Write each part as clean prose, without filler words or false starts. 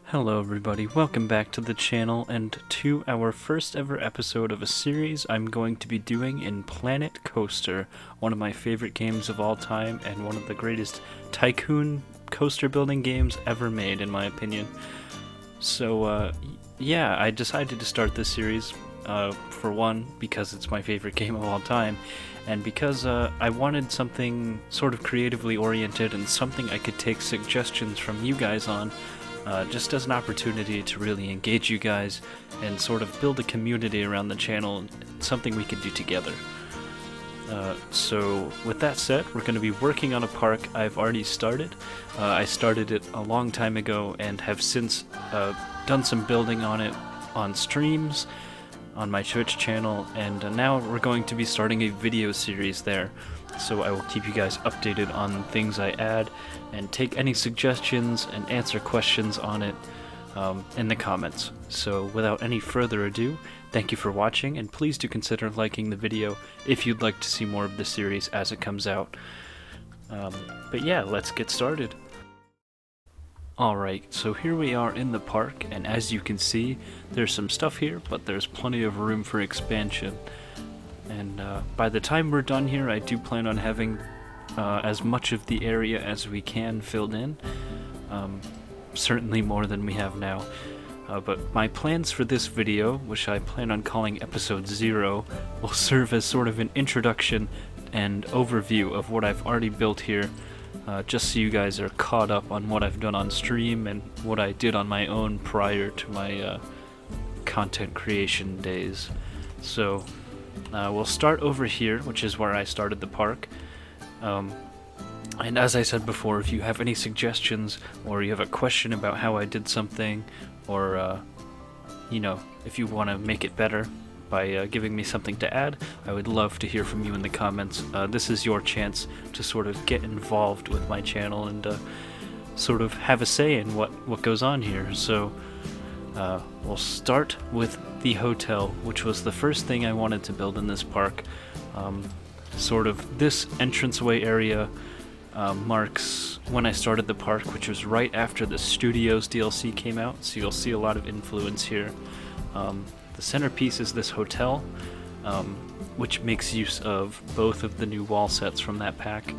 Hello everybody, welcome back to the channel and to our first ever episode of a series I'm going to be doing in Planet Coaster, one of my favorite games of all time and one of the greatest tycoon coaster building games ever made in my opinion. So yeah, I decided to start this series for one, because it's my favorite game of all time, and because I wanted something sort of creatively oriented and something I could take suggestions from you guys on. Just as an opportunity to really engage you guys and sort of build a community around the channel, something we could do together. So with that said, we're going to be working on a park I've already started. I started it a long time ago and have since done some building on it on streams, on my Twitch channel, and now we're going to be starting a video series there. So I will keep you guys updated on things I add and take any suggestions and answer questions on it in the comments. So without any further ado, thank you for watching, and please do consider liking the video if you'd like to see more of the series as it comes out. But yeah, let's get started. Alright, so here we are in the park, and as you can see, there's some stuff here, but there's plenty of room for expansion. And by the time we're done here, I do plan on having as much of the area as we can filled in. Certainly more than we have now. But my plans for this video, which I plan on calling Episode 0, will serve as sort of an introduction and overview of what I've already built here, just so you guys are caught up on what I've done on stream and what I did on my own prior to my content creation days. So we'll start over here, which is where I started the park. And as I said before, if you have any suggestions or you have a question about how I did something, or you know, if you want to make it better by giving me something to add, I would love to hear from you in the comments. This is your chance to sort of get involved with my channel and sort of have a say in what goes on here. So we'll start with the hotel, which was the first thing I wanted to build in this park. Sort of this entranceway area marks when I started the park, which was right after the Studios DLC came out, so you'll see a lot of influence here. The centerpiece is this hotel, which makes use of both of the new wall sets from that pack.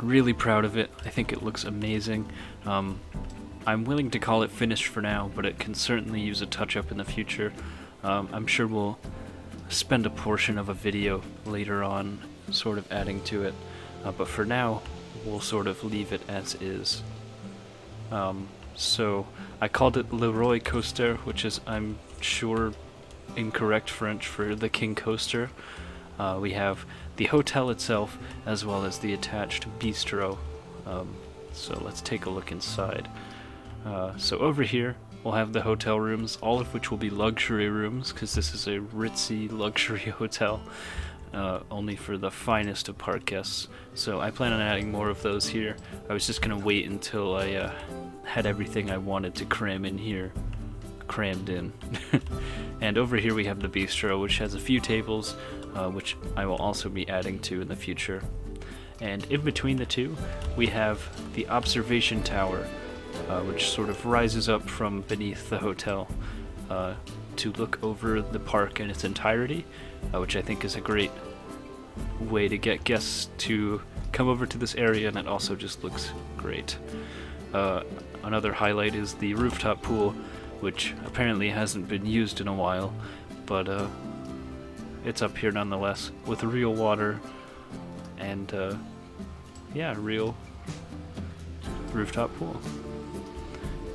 Really proud of it. I think it looks amazing. I'm willing to call it finished for now, but it can certainly use a touch-up in the future. I'm sure we'll spend a portion of a video later on sort of adding to it, but for now we'll sort of leave it as is. So I called it Le Roi Coaster, which is, I'm sure, incorrect French for the King Coaster. We have the hotel itself as well as the attached bistro. So let's take a look inside. So over here we'll have the hotel rooms, all of which will be luxury rooms, because this is a ritzy luxury hotel, only for the finest of park guests. So I plan on adding more of those here. I was just going to wait until I had everything I wanted to cram in here crammed in. And over here we have the bistro, which has a few tables, which I will also be adding to in the future. And in between the two, we have the observation tower, which sort of rises up from beneath the hotel to look over the park in its entirety, which I think is a great way to get guests to come over to this area, and it also just looks great. Another highlight is the rooftop pool, which apparently hasn't been used in a while, but it's up here nonetheless, with real water and yeah, real rooftop pool.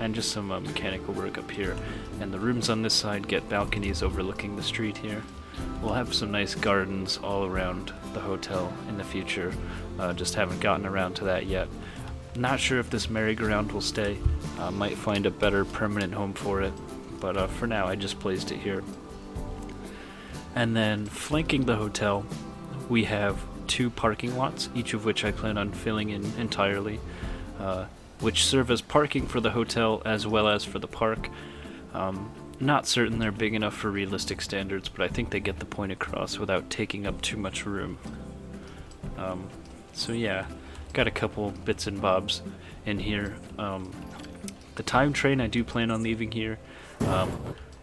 And just some mechanical work up here. And the rooms on this side get balconies overlooking the street here. We'll have some nice gardens all around the hotel in the future. Just haven't gotten around to that yet. Not sure if this merry-go-round will stay. Might find a better permanent home for it. But for now, I just placed it here. And then flanking the hotel, we have two parking lots, each of which I plan on filling in entirely. Which serve as parking for the hotel as well as for the park. Not certain they're big enough for realistic standards, but I think they get the point across without taking up too much room. So yeah, got a couple bits and bobs in here. The time train I do plan on leaving here.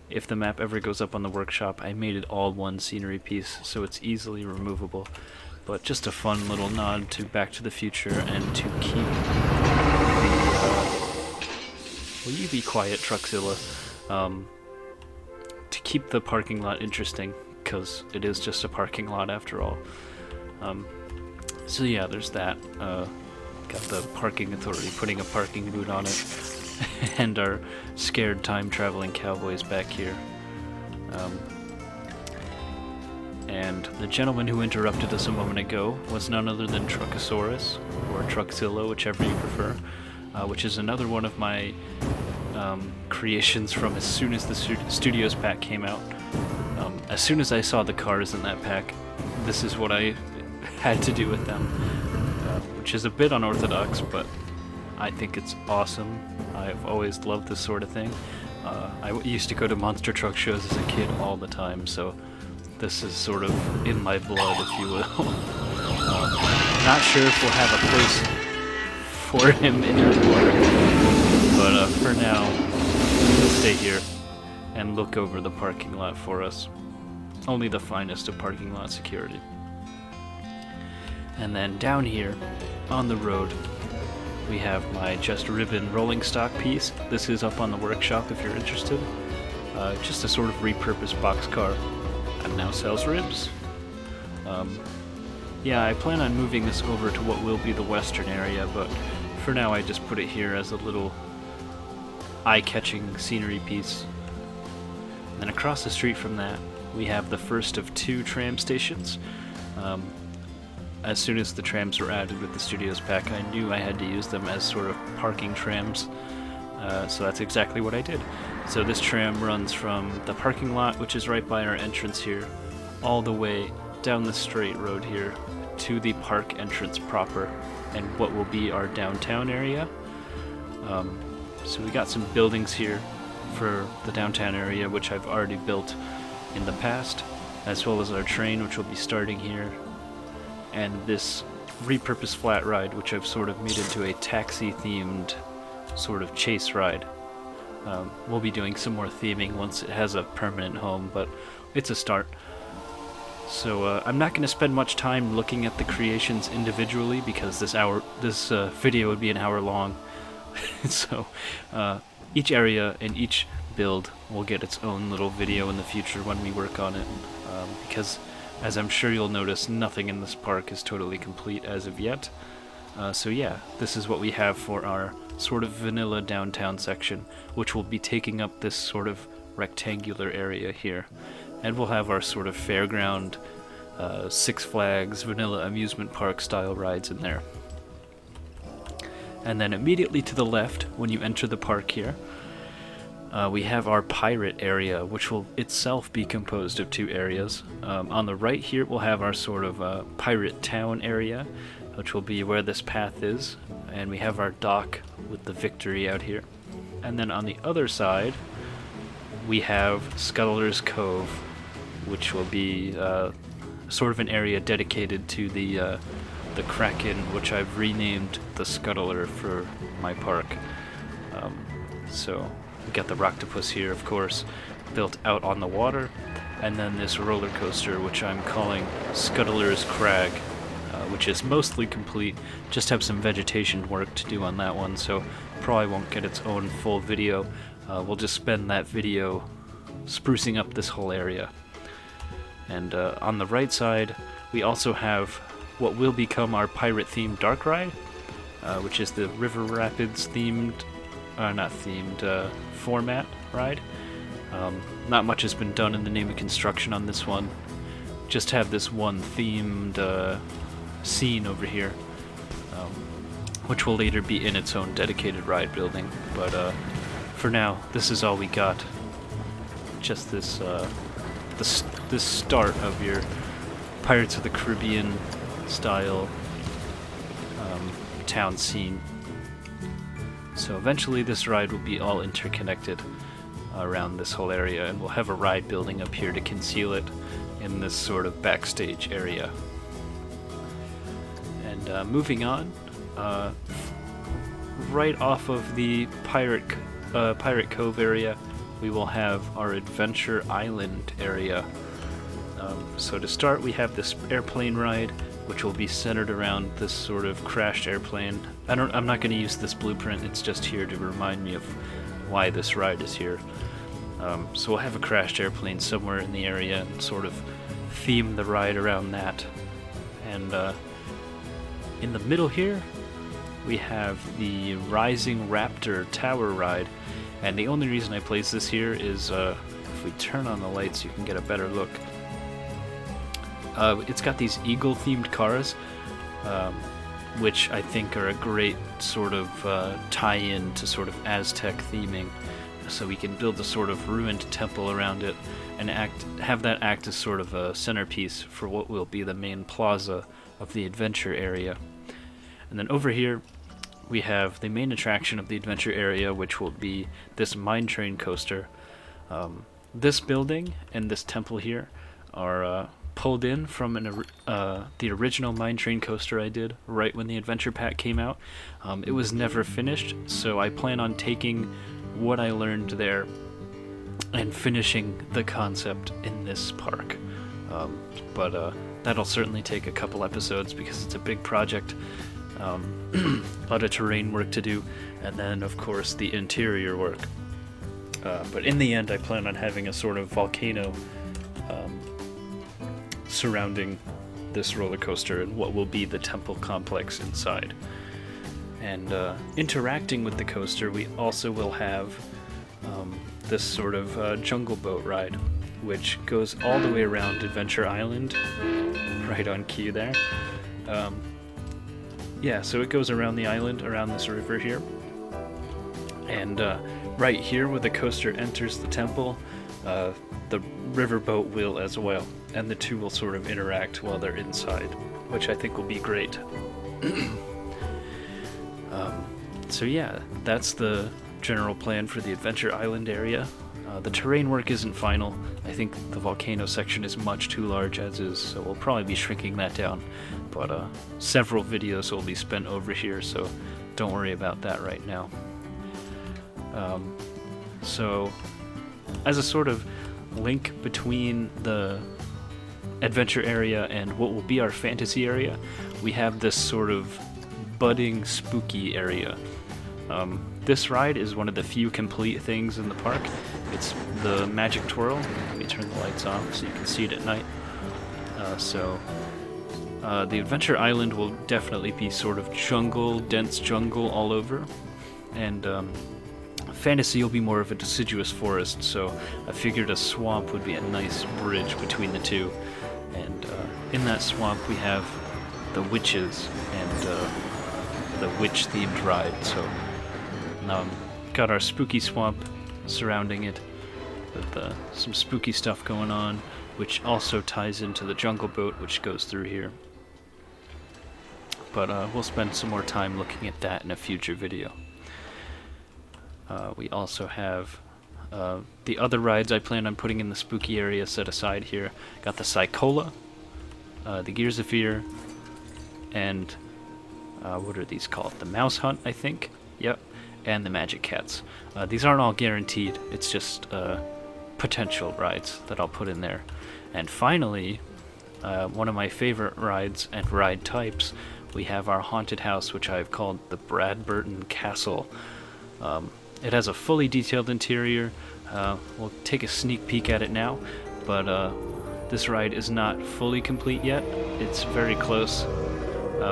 If the map ever goes up on the workshop, I made it all one scenery piece, so it's easily removable. But just a fun little nod to Back to the Future and to keep the... will you be quiet, Truckzilla? To keep the parking lot interesting, because it is just a parking lot after all. So yeah, there's that. Got the parking authority putting a parking boot on it, and our scared time-traveling cowboys back here. And the gentleman who interrupted us a moment ago was none other than Truckosaurus, or Truckzilla, whichever you prefer, which is another one of my creations from as soon as the Studios pack came out. As soon as I saw the cars in that pack, this is what I had to do with them, which is a bit unorthodox, but I think it's awesome. I've always loved this sort of thing. I used to go to monster truck shows as a kid all the time, so this is sort of in my blood, if you will. Not sure if we'll have a place for him in our park, but for now, we'll stay here and look over the parking lot for us. Only the finest of parking lot security. And then down here, on the road, we have my Just Ribbon rolling stock piece. This is up on the workshop if you're interested. Just a sort of repurposed boxcar. And now sells ribs. Yeah, I plan on moving this over to what will be the western area, but for now I just put it here as a little eye-catching scenery piece. And then across the street from that, we have the first of 2 tram stations. As soon as the trams were added with the Studios pack, I knew I had to use them as sort of parking trams, so that's exactly what I did. So this tram runs from the parking lot, which is right by our entrance here, all the way down the straight road here to the park entrance proper, and what will be our downtown area. So we got some buildings here for the downtown area, which I've already built in the past, as well as our train, which will be starting here, and this repurposed flat ride, which I've sort of made into a taxi-themed sort of chase ride. We'll be doing some more theming once it has a permanent home, but it's a start. So I'm not going to spend much time looking at the creations individually, because this video would be an hour long. So each area and each build will get its own little video in the future when we work on it, because as I'm sure you'll notice, nothing in this park is totally complete as of yet. So yeah, this is what we have for our sort of vanilla downtown section, which will be taking up this sort of rectangular area here. And we'll have our sort of fairground, Six Flags, vanilla amusement park style rides in there. And then immediately to the left, when you enter the park here, we have our pirate area, which will itself be composed of 2 areas. On the right here, we'll have our sort of pirate town area, which will be where this path is, and we have our dock with the Victory out here. And then on the other side, we have Scuttler's Cove, which will be sort of an area dedicated to the Kraken, which I've renamed the Scuttler for my park. So we got the Rocktopus here, of course, built out on the water, and then this roller coaster, which I'm calling Scuttler's Crag, which is mostly complete. Just have some vegetation work to do on that one, so probably won't get its own full video. We'll just spend that video sprucing up this whole area. And on the right side, we also have what will become our pirate-themed dark ride, which is the River Rapids format ride. Not much has been done in the name of construction on this one. Just have this one themed scene over here, which will later be in its own dedicated ride building. But for now, this is all we got. Just this this start of your Pirates of the Caribbean style town scene. So eventually this ride will be all interconnected around this whole area, and we'll have a ride building up here to conceal it in this sort of backstage area. And moving on, right off of the Pirate Cove area, we will have our Adventure Island area. So to start, we have this airplane ride, which will be centered around this sort of crashed airplane. I'm not going to use this blueprint. It's just here to remind me of why this ride is here. So we'll have a crashed airplane somewhere in the area and sort of theme the ride around that. And in the middle here, we have the Rising Raptor Tower ride. And the only reason I place this here is if we turn on the lights, you can get a better look. It's got these eagle-themed cars, which I think are a great sort of tie-in to sort of Aztec theming. So we can build a sort of ruined temple around it and have that act as sort of a centerpiece for what will be the main plaza of the adventure area. And then over here, we have the main attraction of the adventure area, which will be this mine train coaster. This building and this temple here are pulled in from the original mine train coaster I did right when the adventure pack came out. It was never finished, so I plan on taking what I learned there and finishing the concept in this park. But that'll certainly take a couple episodes because it's a big project. A lot of terrain work to do, and then of course the interior work. But in the end, I plan on having a sort of volcano surrounding this roller coaster and what will be the temple complex inside. And interacting with the coaster, we also will have this sort of jungle boat ride, which goes all the way around Adventure Island, right on cue there. Yeah, so it goes around the island, around this river here. And right here where the coaster enters the temple, the riverboat will as well. And the two will sort of interact while they're inside, which I think will be great. So yeah, that's the general plan for the Adventure Island area. The terrain work isn't final. I think the volcano section is much too large as is, so we'll probably be shrinking that down. But several videos will be spent over here, so don't worry about that right now. So, as a sort of link between the adventure area and what will be our fantasy area, we have this sort of budding spooky area. This ride is one of the few complete things in the park. It's the Magic Twirl. Let me turn the lights off so you can see it at night. The Adventure Island will definitely be sort of jungle, dense jungle all over. And Fantasy will be more of a deciduous forest, so I figured a swamp would be a nice bridge between the two. And in that swamp we have the witches and the witch-themed ride. So got our spooky swamp surrounding it with some spooky stuff going on, which also ties into the jungle boat which goes through here. But we'll spend some more time looking at that in a future video. We also have the other rides I plan on putting in the spooky area set aside here. Got the Psychola, the Gears of Fear, and what are these called? The Mouse Hunt, I think. Yep. And the Magic Cats. These aren't all guaranteed. It's just potential rides that I'll put in there. And finally, one of my favorite rides and ride types, we have our haunted house, which I've called the Bradburton Castle. It has a fully detailed interior. We'll take a sneak peek at it now, but this ride is not fully complete yet. It's very close.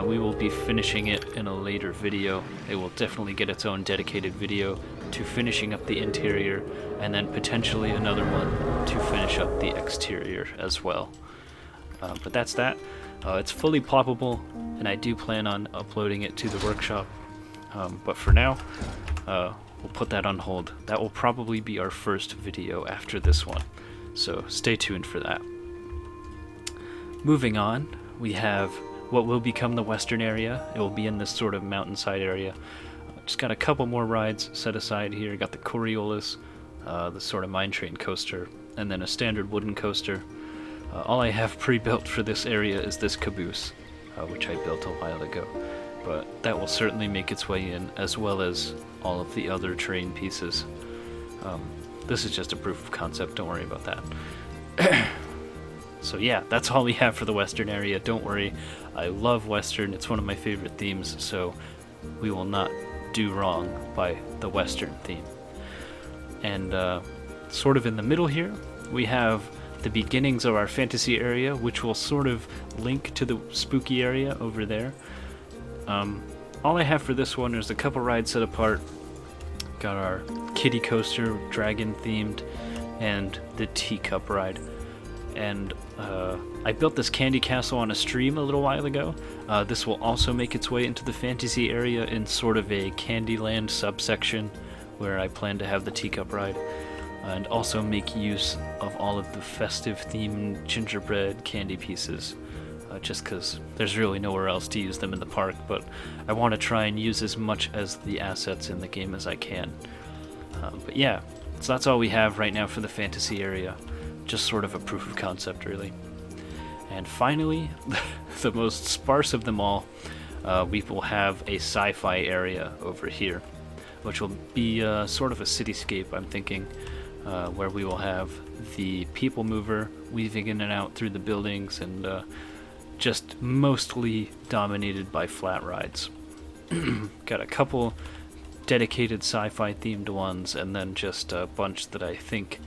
We will be finishing it in a later video. It will definitely get its own dedicated video to finishing up the interior, and then potentially another one to finish up the exterior as well. But that's that. It's fully ploppable, and I do plan on uploading it to the workshop. But for now, we'll put that on hold. That will probably be our first video after this one, so stay tuned for that. Moving on, we have what will become the western area. It will be in this sort of mountainside area. Just got a couple more rides set aside here. Got the Coriolis, the sort of mine train coaster, and then a standard wooden coaster. All I have pre-built for this area is this caboose, which I built a while ago. but that will certainly make its way in, as well as all of the other terrain pieces. This is just a proof of concept, don't worry about that. So yeah, that's all we have for the Western area. Don't worry, I love Western, it's one of my favorite themes, so we will not do wrong by the Western theme. And sort of in the middle here, we have the beginnings of our fantasy area, which will sort of link to the spooky area over there. All I have for this one is a couple rides set apart. Got our kiddie coaster, dragon themed, and the teacup ride. And I built this candy castle on a stream a little while ago. This will also make its way into the fantasy area in sort of a Candyland subsection where I plan to have the teacup ride, and also make use of all of the festive themed gingerbread candy pieces, just because there's really nowhere else to use them in the park, but I want to try and use as much as the assets in the game as I can. But yeah, so that's all we have right now for the fantasy area. Just sort of a proof of concept, really. And finally, the most sparse of them all, we will have a sci-fi area over here, which will be sort of a cityscape, I'm thinking, where we will have the people mover weaving in and out through the buildings, and just mostly dominated by flat rides. Got a couple dedicated sci-fi themed ones, and then just a bunch that I think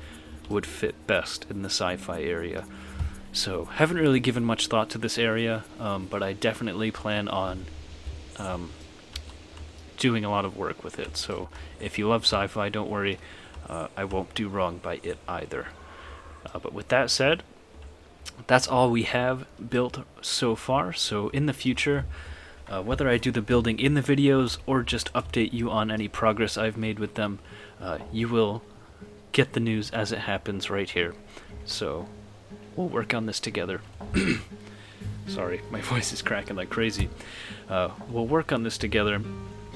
would fit best in the sci-fi area. So haven't really given much thought to this area, but I definitely plan on doing a lot of work with it. So if you love sci-fi, don't worry, I won't do wrong by it either. But with that said, that's all we have built so far. So in the future, whether I do the building in the videos or just update you on any progress I've made with them, you will get the news as it happens right here. So we'll work on this together. Sorry, my voice is cracking like crazy. We'll work on this together,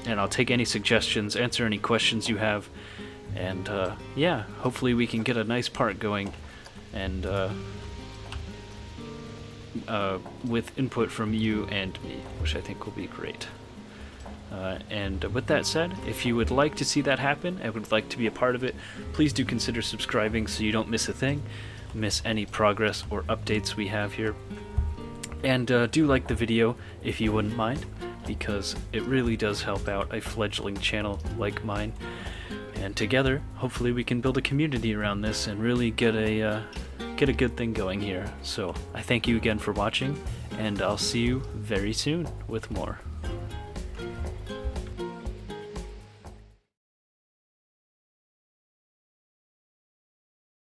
and I'll take any suggestions, answer any questions you have, and yeah, hopefully we can get a nice part going, and with input from you and me, which I think will be great. And with that said, if you would like to see that happen and would like to be a part of it, please do consider subscribing so you don't miss a thing, miss any progress or updates we have here. And do like the video if you wouldn't mind, because it really does help out a fledgling channel like mine. And together, hopefully we can build a community around this and really get a good thing going here. So I thank you again for watching, and I'll see you very soon with more.